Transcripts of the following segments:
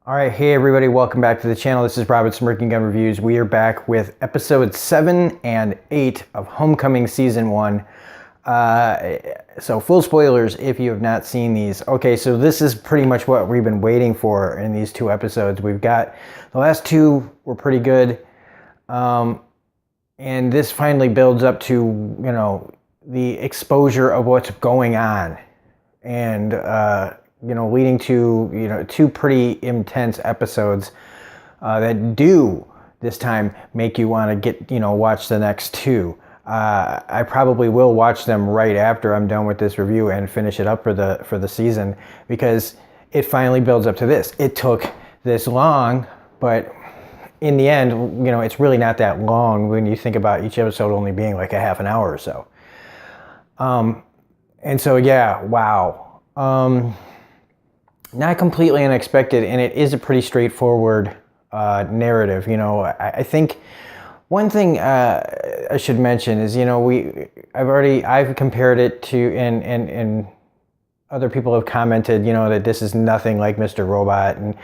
All right, hey everybody, welcome back to the channel. This is Robert Smirking Gun Reviews. We are back with episodes 7 and 8 of Homecoming Season 1. So full spoilers if you have not seen these. Okay, so this is pretty much what we've been waiting for in these two episodes. We've got, the last two were pretty good. And this finally builds up to, the exposure of what's going on. And, leading to, two pretty intense episodes that do this time make you want to watch the next two. I probably will watch them right after I'm done with this review and finish it up for the season, because it finally builds up to this. It took this long, but in the end, it's really not that long when you think about each episode only being like a half an hour or so. And so, yeah, wow. Not completely unexpected, and it is a pretty straightforward narrative. I think one thing I should mention is, I've compared it to, and other people have commented, that this is nothing like Mr. Robot, and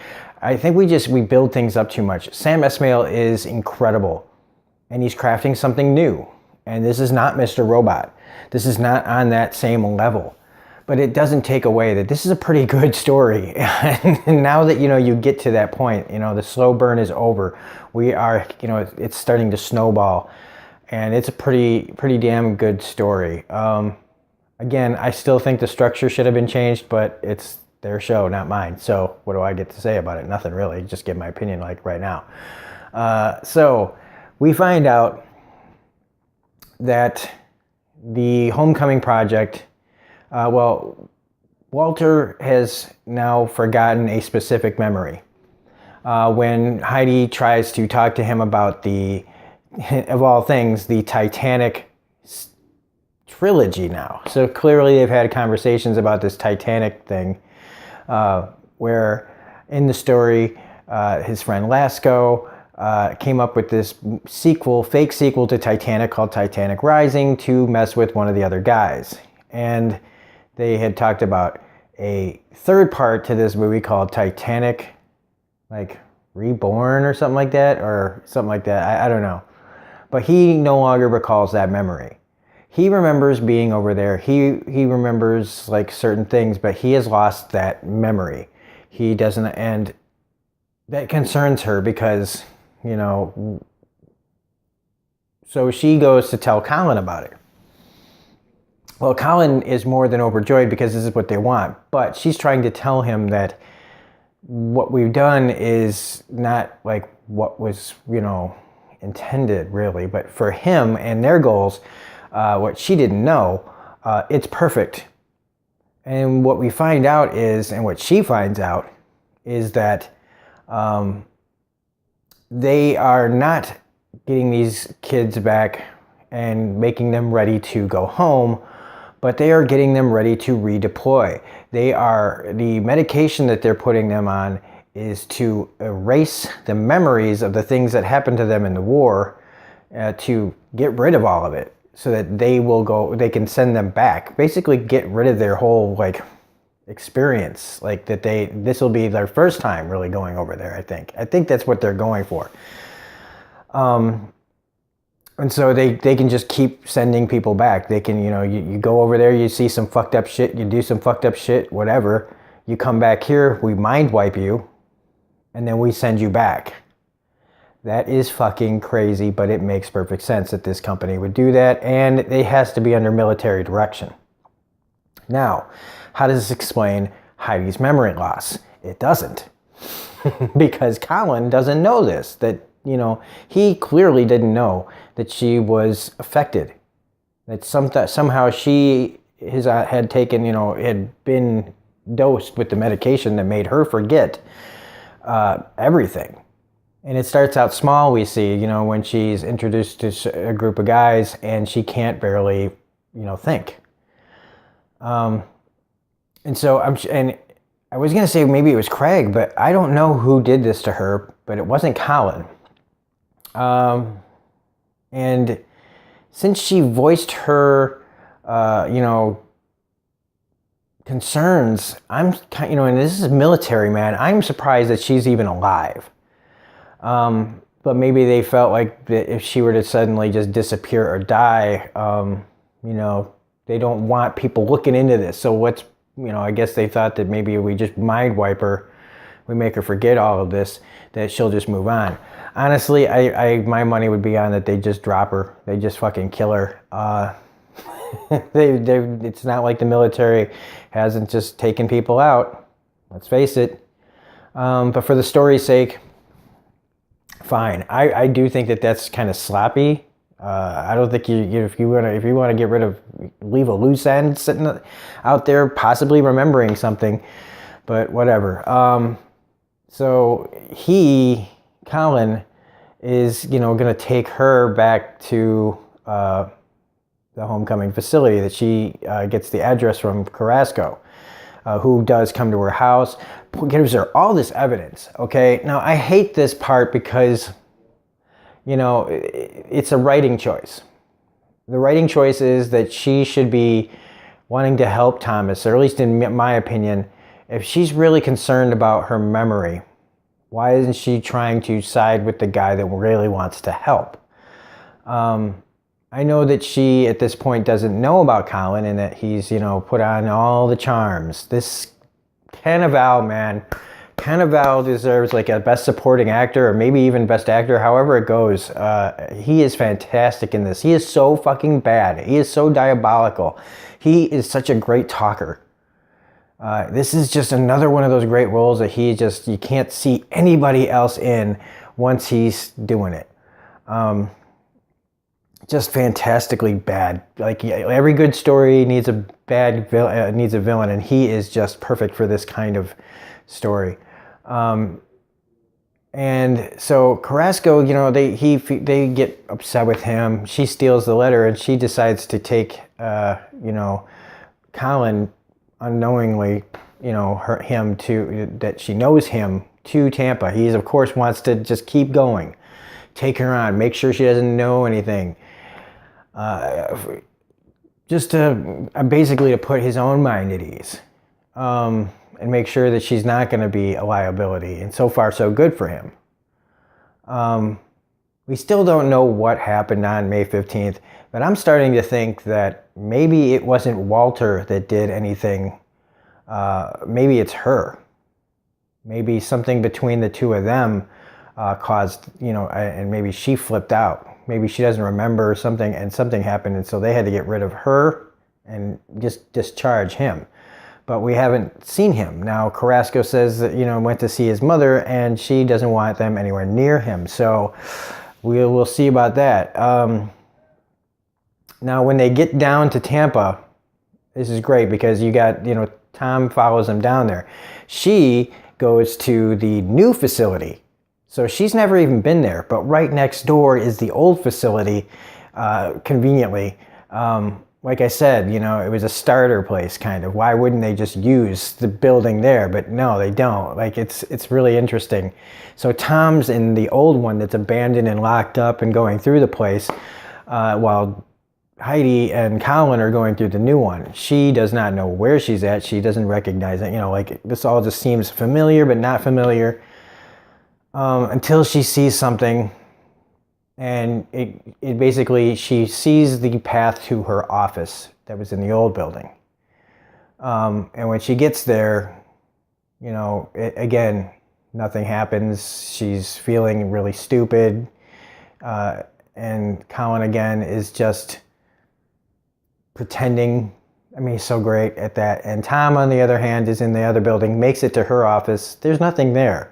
I think we build things up too much. Sam Esmail is incredible, and he's crafting something new, and this is not Mr. Robot. This is not on that same level. But it doesn't take away that this is a pretty good story. And now that, you get to that point, the slow burn is over. We are, it's starting to snowball. And it's a pretty damn good story. Again, I still think the structure should have been changed, but it's their show, not mine. So what do I get to say about it? Nothing really. Just give my opinion like right now. So we find out that the Homecoming Project, Walter has now forgotten a specific memory. When Heidi tries to talk to him about of all things, the Titanic trilogy now. So clearly they've had conversations about this Titanic thing, where in the story, his friend Lasco came up with this fake sequel to Titanic called Titanic Rising to mess with one of the other guys. And they had talked about a third part to this movie called Titanic, like Reborn or something like that, I don't know. But he no longer recalls that memory. He remembers being over there. He remembers like certain things, but he has lost that memory. He doesn't, and that concerns her because, so she goes to tell Colin about it. Well, Colin is more than overjoyed because this is what they want, but she's trying to tell him that what we've done is not like what was, intended really, but for him and their goals, what she didn't know, it's perfect. And what we find out is, and what she finds out, is that they are not getting these kids back and making them ready to go home, but they are getting them ready to redeploy. The medication that they're putting them on is to erase the memories of the things that happened to them in the war, to get rid of all of it, so that they can send them back. Basically get rid of their whole experience, this will be their first time really going over there, I think that's what they're going for. And so they can just keep sending people back. They can, you go over there, you see some fucked up shit, you do some fucked up shit, whatever. You come back here, we mind wipe you, and then we send you back. That is fucking crazy, but it makes perfect sense that this company would do that, and it has to be under military direction. Now, how does this explain Heidi's memory loss? It doesn't. Because Colin doesn't know this, that he clearly didn't know that she was affected. That somehow she had taken, had been dosed with the medication that made her forget everything. And it starts out small, we see, when she's introduced to a group of guys and she can't barely, think. And so I was going to say maybe it was Craig, but I don't know who did this to her, but it wasn't Colin. And since she voiced her, concerns. And this is military, man. I'm surprised that she's even alive. But maybe they felt like that if she were to suddenly just disappear or die, they don't want people looking into this. So I guess they thought that maybe we just mind wipe her, we make her forget all of this, that she'll just move on. Honestly, my money would be on that they just drop her. They just fucking kill her. It's not like the military hasn't just taken people out. Let's face it. But for the story's sake, fine. I do think that that's kind of sloppy. I don't think if you want to get rid of, leave a loose end sitting out there, possibly remembering something, but whatever. So Colin, is going to take her back to the homecoming facility that she gets the address from Carrasco, who does come to her house, gives her all this evidence. Okay, now I hate this part because, it's a writing choice. The writing choice is that she should be wanting to help Thomas, or at least in my opinion, if she's really concerned about her memory, why isn't she trying to side with the guy that really wants to help? I know that she, at this point, doesn't know about Colin and that he's, put on all the charms. This Cannavale, man. Cannavale deserves like a best supporting actor or maybe even best actor, however it goes. He is fantastic in this. He is so fucking bad. He is so diabolical. He is such a great talker. This is just another one of those great roles that you can't see anybody else in once he's doing it. Just fantastically bad. Like every good story needs a villain, and he is just perfect for this kind of story. And so Carrasco, they get upset with him. She steals the letter, and she decides to take, Colin unknowingly, him that she knows him to Tampa. He, of course, wants to just keep going, take her on, make sure she doesn't know anything. Just to basically to put his own mind at ease, and make sure that she's not going to be a liability. And so far, so good for him. We still don't know what happened on May 15th, but I'm starting to think that maybe it wasn't Walter that did anything. Maybe it's her. Maybe something between the two of them caused, and maybe she flipped out. Maybe she doesn't remember something, and something happened, and so they had to get rid of her and just discharge him. But we haven't seen him. Now, Carrasco says that, went to see his mother, and she doesn't want them anywhere near him. So we'll see about that. Now, when they get down to Tampa, this is great because you got, Tom follows them down there. She goes to the new facility. So she's never even been there, but right next door is the old facility, conveniently. Like I said, it was a starter place, kind of. Why wouldn't they just use the building there? But no, they don't. Like, it's really interesting. So Tom's in the old one that's abandoned and locked up and going through the place, while Heidi and Colin are going through the new one. She does not know where she's at. She doesn't recognize it. This all just seems familiar, but not familiar. Until she sees something, and it basically, she sees the path to her office that was in the old building. And when she gets there, again, nothing happens. She's feeling really stupid. And Colin, again, is just pretending. I mean, he's so great at that. And Tom, on the other hand, is in the other building, makes it to her office. There's nothing there.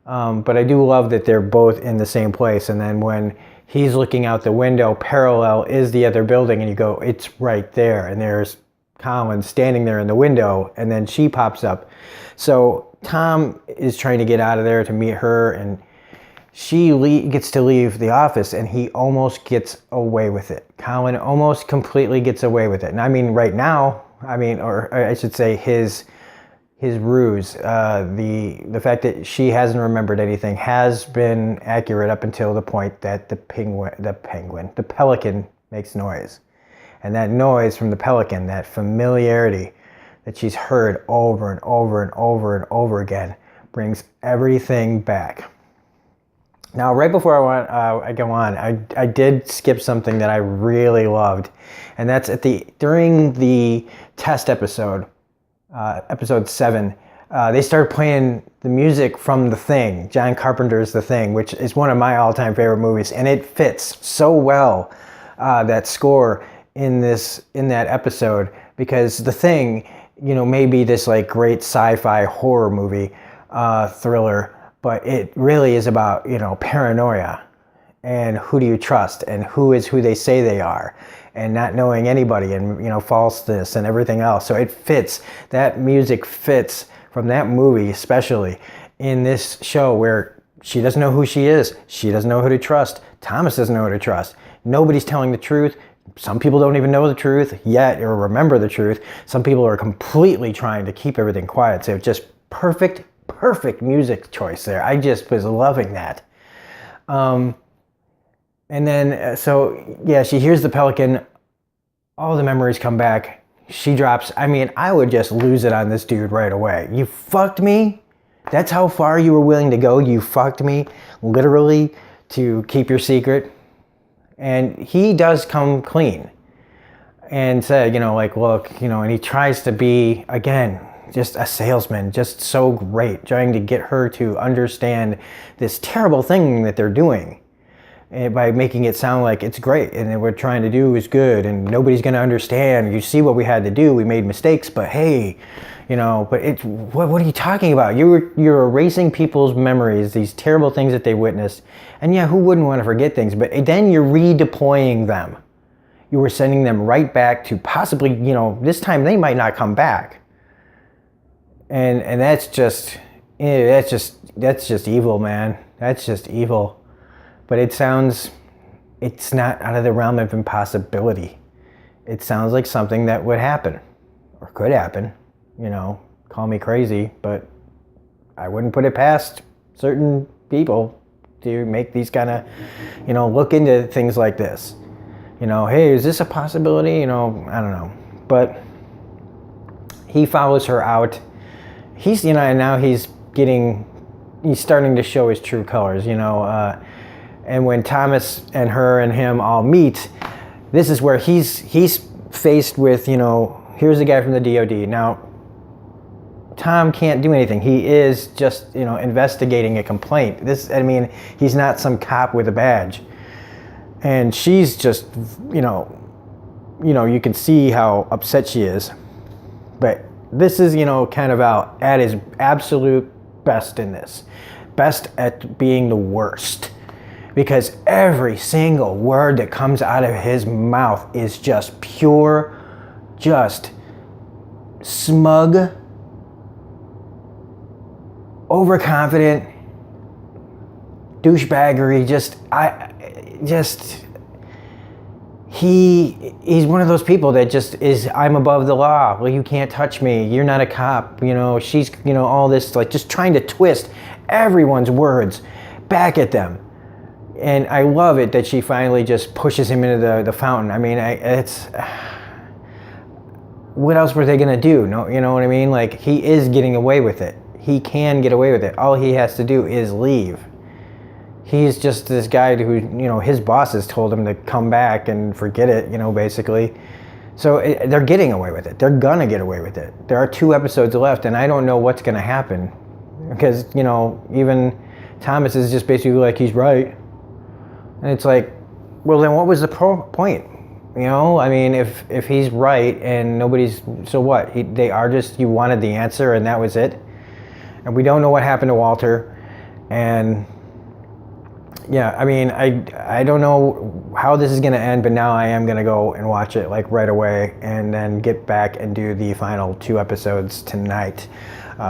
But I do love that they're both in the same place. And then when he's looking out the window, parallel is the other building, and you go, it's right there. And there's Colin standing there in the window, and then she pops up. So Tom is trying to get out of there to meet her, and she gets to leave the office, and he almost gets away with it. Colin almost completely gets away with it. And I mean, right now, or I should say his ruse, the fact that she hasn't remembered anything has been accurate up until the point that the pelican makes noise. And that noise from the pelican, that familiarity, that she's heard over and over and over and over again brings everything back. Now, right before I go on, I did skip something that I really loved, and that's during the test episode, episode 7. They started playing the music from The Thing, John Carpenter's The Thing, which is one of my all-time favorite movies, and it fits so well, that score in that episode, because The Thing, may be this like great sci-fi horror movie, thriller, but it really is about, paranoia and who do you trust and who is who they say they are and not knowing anybody and, falseness and everything else. So it fits, that music fits from that movie, especially in this show where she doesn't know who she is. She doesn't know who to trust. Thomas doesn't know who to trust. Nobody's telling the truth. Some people don't even know the truth yet or remember the truth. Some people are completely trying to keep everything quiet. So just perfect music choice there. I just was loving that. And then, she hears the pelican. All the memories come back. She drops. I mean, I would just lose it on this dude right away. You fucked me? That's how far you were willing to go? You fucked me, literally, to keep your secret? And he does come clean and said, look, and he tries to be, again, just a salesman, just so great, trying to get her to understand this terrible thing that they're doing, and by making it sound like it's great and what we're trying to do is good and nobody's going to understand. You see what we had to do. We made mistakes, but hey, but what are you talking about? You're erasing people's memories, these terrible things that they witnessed. And yeah, who wouldn't want to forget things? But then you're redeploying them. You were sending them right back to possibly, this time they might not come back. And that's just evil, man. That's just evil. But it's not out of the realm of impossibility. It sounds like something that would happen or could happen. Call me crazy, but I wouldn't put it past certain people to make these kind of, look into things like this. Hey, is this a possibility? I don't know. But he follows her out. He's, and now he's starting to show his true colors, and when Thomas and her and him all meet, this is where he's faced with, here's the guy from the DOD. Now, Tom can't do anything. He is just, investigating a complaint. He's not some cop with a badge. And she's just, you can see how upset she is. But this is, kind of out at his absolute best in this. Best at being the worst. Because every single word that comes out of his mouth is just pure, just smug, overconfident, douchebaggery. He's one of those people that just is, I'm above the law. Well, you can't touch me. You're not a cop. She's, all this, like, just trying to twist everyone's words back at them. And I love it that she finally just pushes him into the fountain. It's, what else were they going to do? No, you know what I mean? Like, he is getting away with it. He can get away with it. All he has to do is leave. He's just this guy who, his bosses told him to come back and forget it, basically. So they're getting away with it. They're going to get away with it. There are 2 episodes left, and I don't know what's going to happen. Because, even Thomas is just basically like, he's right. And it's like, well, then what was the point? If he's right and nobody's, so what? They are just, you wanted the answer and that was it. And we don't know what happened to Walter. And yeah, I don't know how this is going to end, but now I am going to go and watch it like right away and then get back and do the final 2 episodes tonight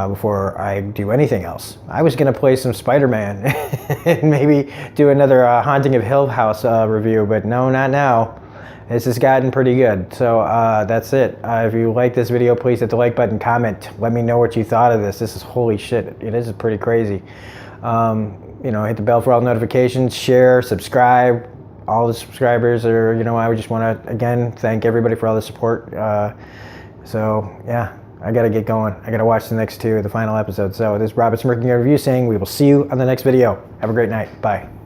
before I do anything else. I was going to play some Spider-Man and maybe do another Haunting of Hill House review, but no, not now. This has gotten pretty good. So that's it. If you like this video, please hit the like button, comment. Let me know what you thought of this. This is holy shit. It is pretty crazy. Hit the bell for all notifications, share, subscribe. All the subscribers are, I just want to, again, thank everybody for all the support. So, yeah. I gotta get going. I gotta watch the next two, the final episode. So this is Robert Smirking Review saying we will see you on the next video. Have a great night. Bye.